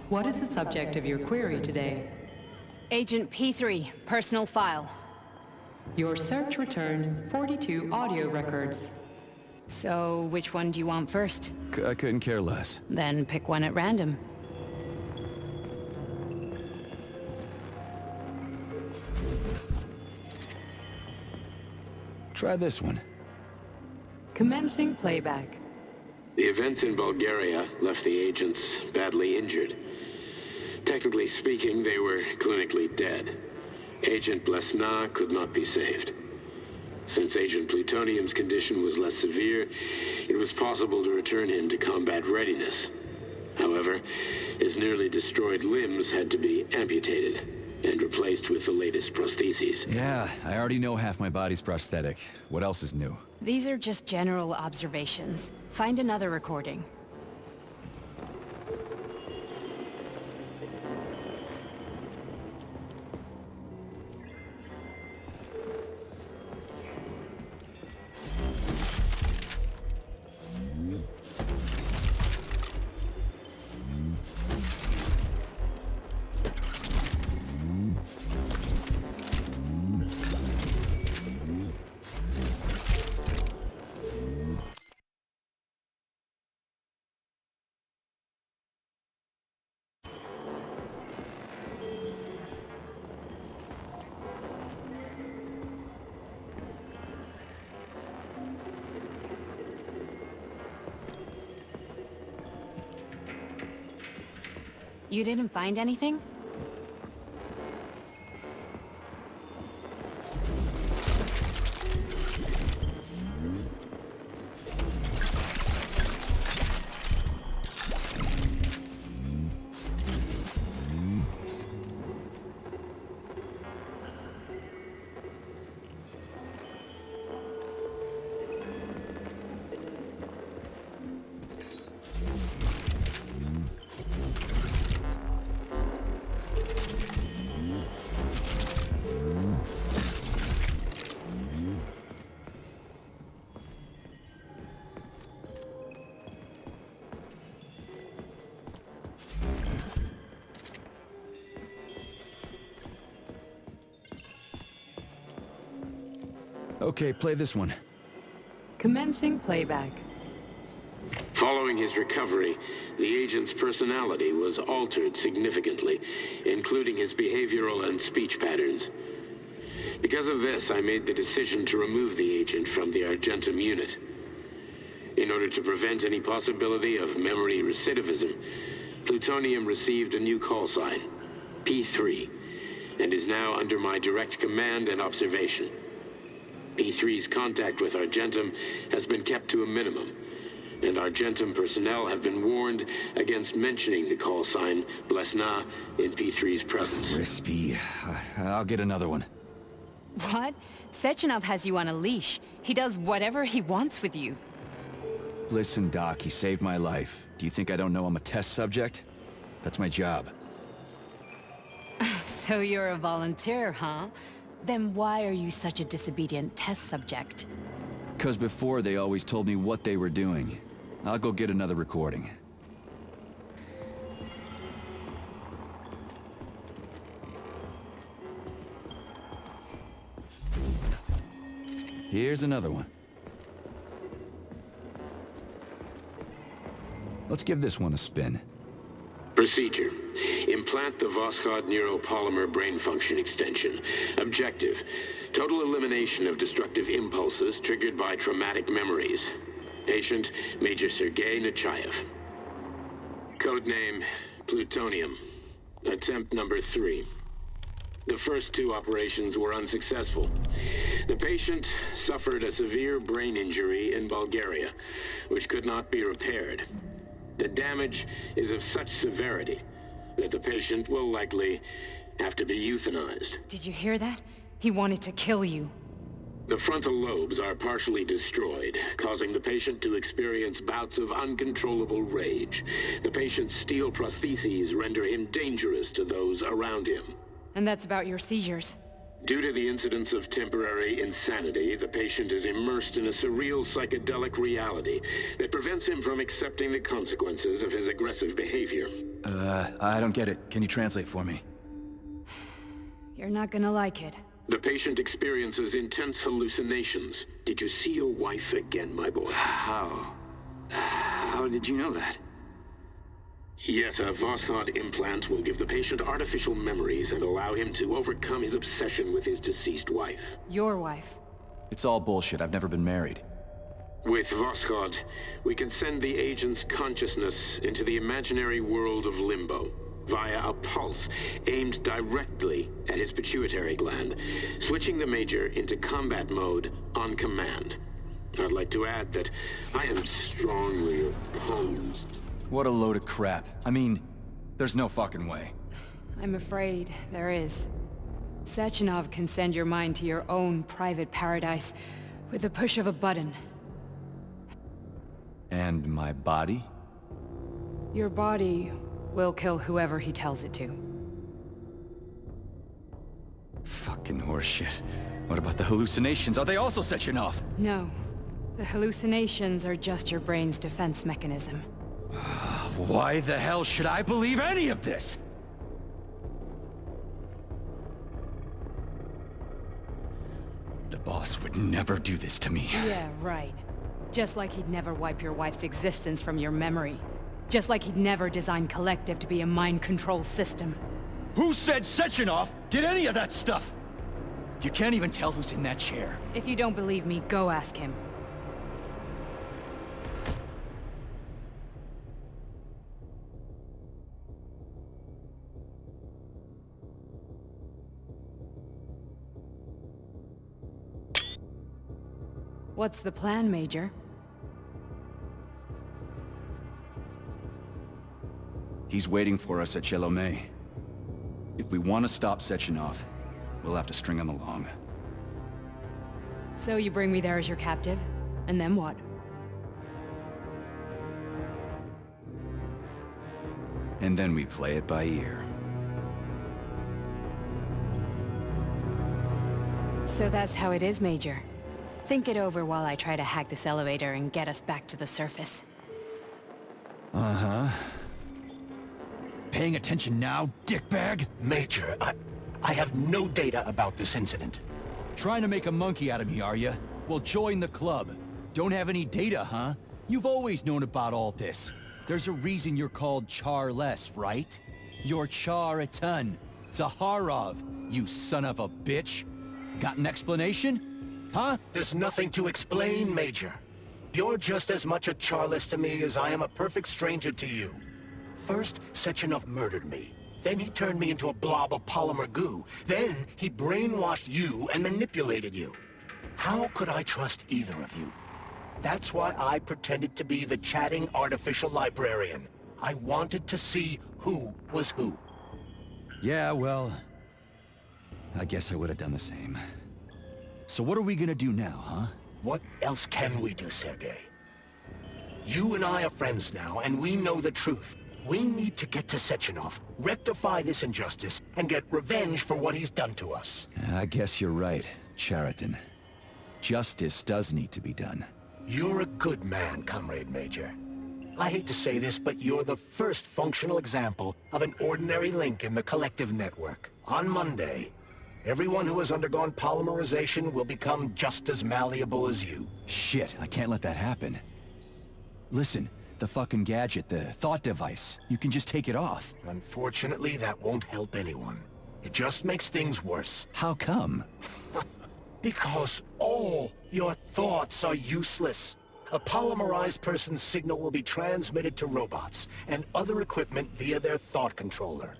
What is the subject of your query today? Agent P-3, personal file. Your search returned 42 audio records. So, which one do you want first? I couldn't care less. Then pick one at random. Try this one. Commencing playback. The events in Bulgaria left the agents badly injured. Technically speaking, they were clinically dead. Agent Blesna could not be saved. Since Agent Plutonium's condition was less severe, it was possible to return him to combat readiness. However, his nearly destroyed limbs had to be amputated and replaced with the latest prostheses. Yeah, I already know half my body's prosthetic. What else is new? These are just general observations. Find another recording. You didn't find anything? Okay, play this one. Commencing playback. Following his recovery, the agent's personality was altered significantly, including his behavioral and speech patterns. Because of this, I made the decision to remove the agent from the Argentum unit. In order to prevent any possibility of memory recidivism, Plutonium received a new call sign, P-3, and is now under my direct command and observation. P-3's contact with Argentum has been kept to a minimum, and Argentum personnel have been warned against mentioning the call sign Blesna in P-3's presence. Crispy. I'll get another one. What? Sechenov has you on a leash. He does whatever he wants with you. Listen, Doc, he saved my life. Do you think I don't know I'm a test subject? That's my job. So you're a volunteer, huh? Then why are you such a disobedient test subject? 'Cause before they always told me what they were doing. I'll go get another recording. Here's another one. Let's give this one a spin. Procedure. Implant the Voskhod neuropolymer brain function extension. Objective. Total elimination of destructive impulses triggered by traumatic memories. Patient, Major Sergei Nechayev. Codename, Plutonium. Attempt number 3. The first 2 operations were unsuccessful. The patient suffered a severe brain injury in Bulgaria, which could not be repaired. The damage is of such severity that the patient will likely have to be euthanized. Did you hear that? He wanted to kill you. The frontal lobes are partially destroyed, causing the patient to experience bouts of uncontrollable rage. The patient's steel prostheses render him dangerous to those around him. And that's about your seizures. Due to the incidence of temporary insanity, the patient is immersed in a surreal psychedelic reality that prevents him from accepting the consequences of his aggressive behavior. I don't get it. Can you translate for me? You're not gonna like it. The patient experiences intense hallucinations. Did you see your wife again, my boy? How? How did you know that? Yet a Voskhod implant will give the patient artificial memories and allow him to overcome his obsession with his deceased wife. Your wife. It's all bullshit. I've never been married. With Voskhod, we can send the agent's consciousness into the imaginary world of limbo via a pulse aimed directly at his pituitary gland, switching the Major into combat mode on command. I'd like to add that I am strongly opposed. What a load of crap. I mean, there's no fucking way. I'm afraid there is. Sechenov can send your mind to your own private paradise with the push of a button. And my body? Your body will kill whoever he tells it to. Fucking horseshit. What about the hallucinations? Are they also Sechenov? No. The hallucinations are just your brain's defense mechanism. Why the hell should I believe any of this? The boss would never do this to me. Yeah, right. Just like he'd never wipe your wife's existence from your memory. Just like he'd never design Collective to be a mind control system. Who said Sechenov did any of that stuff? You can't even tell who's in that chair. If you don't believe me, go ask him. What's the plan, Major? He's waiting for us at Chelomey. If we want to stop Sechenov, we'll have to string him along. So you bring me there as your captive? And then what? And then we play it by ear. So that's how it is, Major. Think it over while I try to hack this elevator and get us back to the surface. Uh-huh. Paying attention now, dickbag? Major, I have no data about this incident. Trying to make a monkey out of me, are you? Well, join the club. Don't have any data, huh? You've always known about all this. There's a reason you're called Charless, right? You're Char-a-ton. Zaharov, you son of a bitch. Got an explanation? Huh? There's nothing to explain, Major. You're just as much a Charless to me as I am a perfect stranger to you. First, Sechenov murdered me. Then he turned me into a blob of polymer goo. Then he brainwashed you and manipulated you. How could I trust either of you? That's why I pretended to be the chatting artificial librarian. I wanted to see who was who. Yeah, well... I guess I would have done the same. So what are we gonna do now, huh? What else can we do, Sergei? You and I are friends now, and we know the truth. We need to get to Sechenov, rectify this injustice, and get revenge for what he's done to us. I guess you're right, Chariton. Justice does need to be done. You're a good man, Comrade Major. I hate to say this, but you're the first functional example of an ordinary link in the Collective network. On Monday, everyone who has undergone polymerization will become just as malleable as you. Shit, I can't let that happen. Listen, the fucking gadget, the thought device, you can just take it off. Unfortunately, that won't help anyone. It just makes things worse. How come? Because all your thoughts are useless. A polymerized person's signal will be transmitted to robots and other equipment via their thought controller.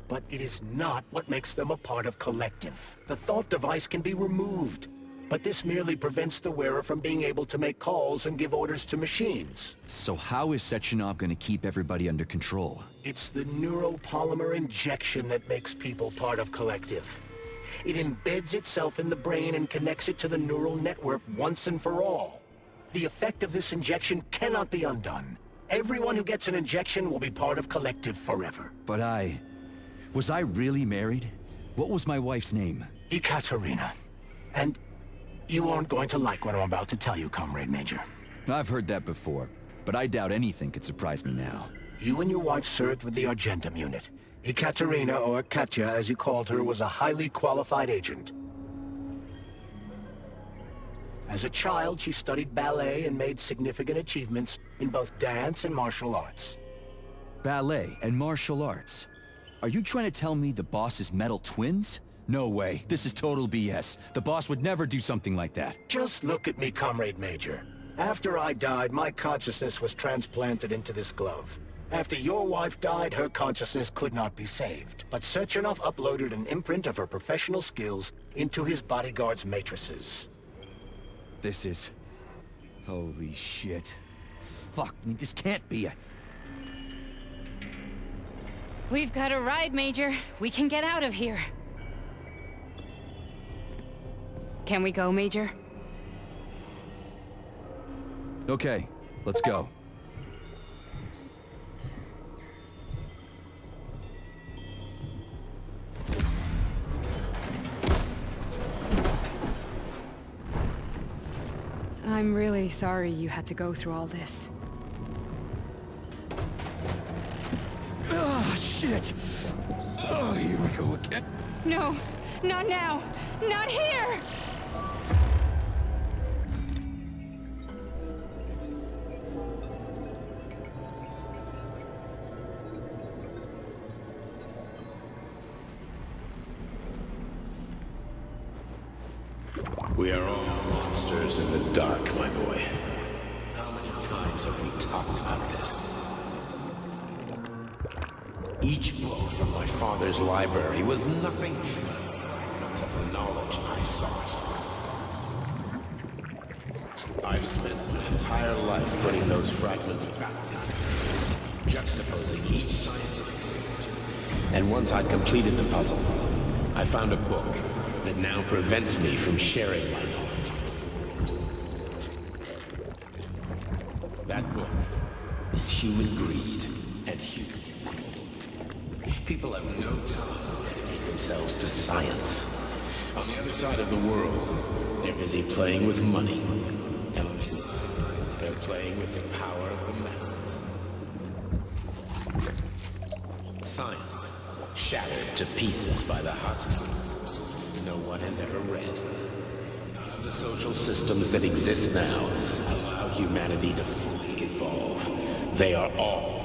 But it is not what makes them a part of Collective. The thought device can be removed, but this merely prevents the wearer from being able to make calls and give orders to machines. So how is Sechenov gonna keep everybody under control? It's the neuropolymer injection that makes people part of Collective. It embeds itself in the brain and connects it to the neural network once and for all. The effect of this injection cannot be undone. Everyone who gets an injection will be part of Collective forever. But was I really married? What was my wife's name? Ekaterina. And you aren't going to like what I'm about to tell you, Comrade Major. I've heard that before, but I doubt anything could surprise me now. You and your wife served with the Argentum unit. Ekaterina, or Katya as you called her, was a highly qualified agent. As a child, she studied ballet and made significant achievements in both dance and martial arts. Ballet and martial arts? Are you trying to tell me the boss is metal twins? No way, this is total BS. The boss would never do something like that. Just look at me, Comrade Major. After I died, my consciousness was transplanted into this glove. After your wife died, her consciousness could not be saved. But Sechenov uploaded an imprint of her professional skills into his bodyguard's matrices. This is... holy shit. Fuck me, this can't be a... We've got a ride, Major. We can get out of here. Can we go, Major? Okay, let's go. I'm really sorry you had to go through all this. Oh, shit! Oh, here we go again. No, not now! Not here! We are all monsters in the dark, my boy. How many times have we talked about this? Each book from my father's library was nothing but a fragment of the knowledge I sought. I've spent my entire life putting those fragments back together, juxtaposing each scientific fact. And once I'd completed the puzzle, I found a book that now prevents me from sharing my knowledge. That book is human greed and human evil. People have no time to dedicate themselves to science. On the other side of the world, they're busy playing with money. And on this side, they're playing with the power of the masses. Science, shattered to pieces by the husks no one has ever read. None of the social systems that exist now allow humanity to fully evolve. They are all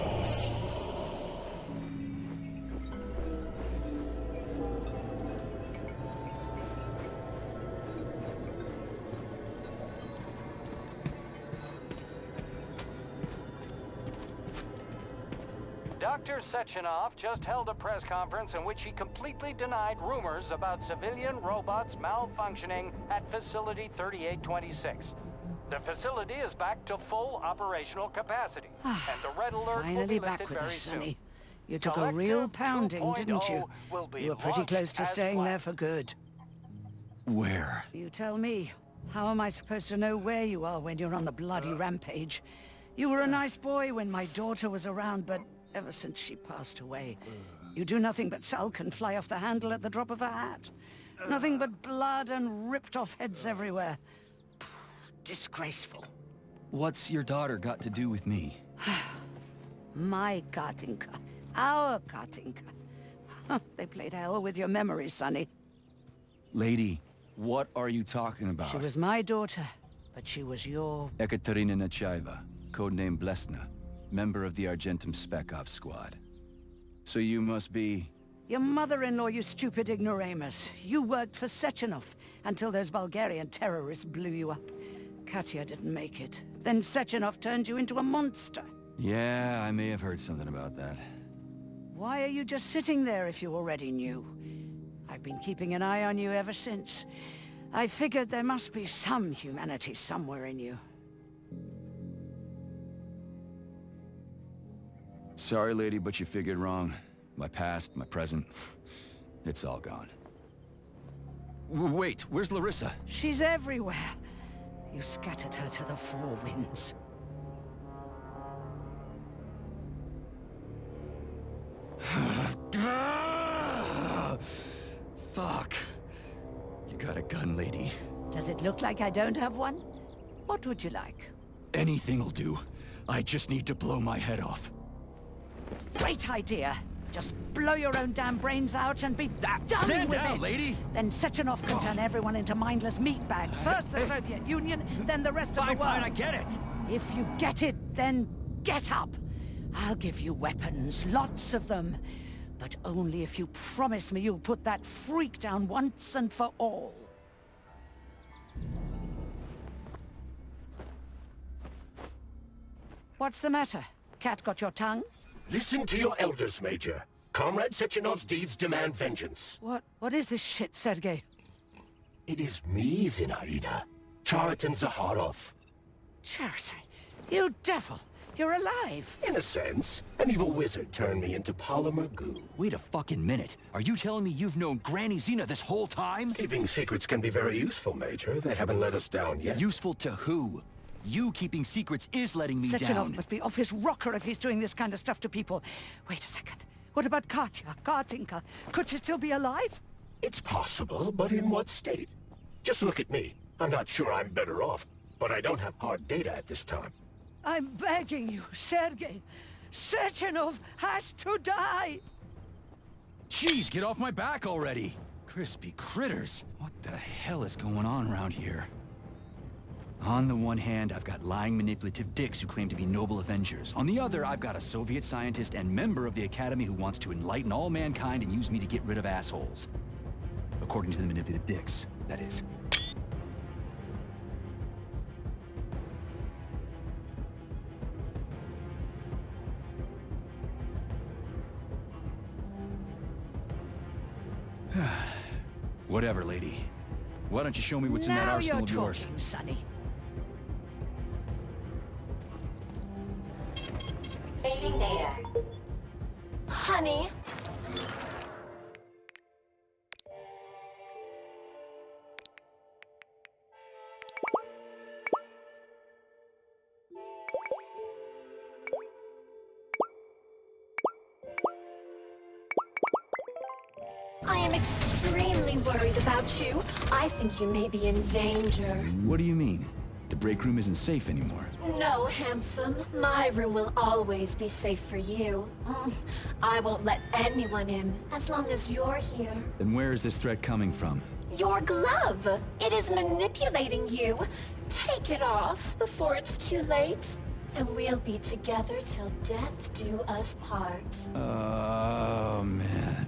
Dr. Sechenov just held a press conference in which he completely denied rumors about civilian robots malfunctioning at Facility 3826. The facility is back to full operational capacity, and the red alert will Finally be back lifted with very us, soon. Sonny. You took a Collective real pounding, didn't you? 2.0 will be You were pretty launched close to as staying there planned. for good. Where? You tell me. How am I supposed to know where you are when you're on the bloody rampage? You were a nice boy when my daughter was around, but ever since she passed away, you do nothing but sulk and fly off the handle at the drop of a hat. Nothing but blood and ripped off heads everywhere. Disgraceful. What's your daughter got to do with me? My Katinka. Our Katinka. They played hell with your memory, Sonny. Lady, what are you talking about? She was my daughter, but she was your... Ekaterina Nechaeva, codename Blesna, member of the Argentum Spec Ops squad. So you must be... Your mother-in-law, you stupid ignoramus. You worked for Sechenov until those Bulgarian terrorists blew you up. Katya didn't make it. Then Sechenov turned you into a monster. Yeah, I may have heard something about that. Why are you just sitting there if you already knew? I've been keeping an eye on you ever since. I figured there must be some humanity somewhere in you. Sorry, lady, but you figured wrong. My past, my present, it's all gone. Wait, where's Larissa? She's everywhere. You scattered her to the four winds. Fuck. Does it look like I don't have one? What would you like? Anything'll do. I just need to blow my head off. Great idea. Just blow your own damn brains out and be done Stand with down, it. lady! Then Sechenov can turn everyone into mindless meatbags. First the Soviet Union, then the rest of the world. Fine, I get it. If you get it, then get up. I'll give you weapons, lots of them. But only if you promise me you'll put that freak down once and for all. What's the matter? Cat got your tongue? Listen to your elders, Major. Comrade Sechenov's deeds demand vengeance. What is this shit, Sergei? It is me, Zinaida. Chariton Zaharov. Chariton, you devil! You're alive! In a sense, an evil wizard turned me into polymer goo. Wait a fucking minute. Are you telling me you've known Granny Zena this whole time? Keeping secrets can be very useful, Major. They haven't let us down yet. Useful to who? You keeping secrets is letting me Sechenov down. must be off his rocker if he's doing this kind of stuff to people. Wait a second. What about Katya, Katinka? Could she still be alive? It's possible, but in what state? Just look at me. I'm not sure I'm better off, but I don't have hard data at this time. I'm begging you, Sergei. Sechenov has to die! Jeez, get off my back already! Crispy critters. What the hell is going on around here? On the one hand, I've got lying manipulative dicks who claim to be noble avengers. On the other, I've got a Soviet scientist and member of the Academy who wants to enlighten all mankind and use me to get rid of assholes. According to the manipulative dicks, that is. Whatever, lady. Why don't you show me what's in that arsenal of yours? Now you're talking, Sonny. Fading data. Honey. I am extremely worried about you. I think you may be in danger. What do you mean? The break room isn't safe anymore. No, handsome. My room will always be safe for you. I won't let anyone in as long as you're here. Then where is this threat coming from? Your glove! It is manipulating you. Take it off before it's too late, and we'll be together till death do us part. Oh, man.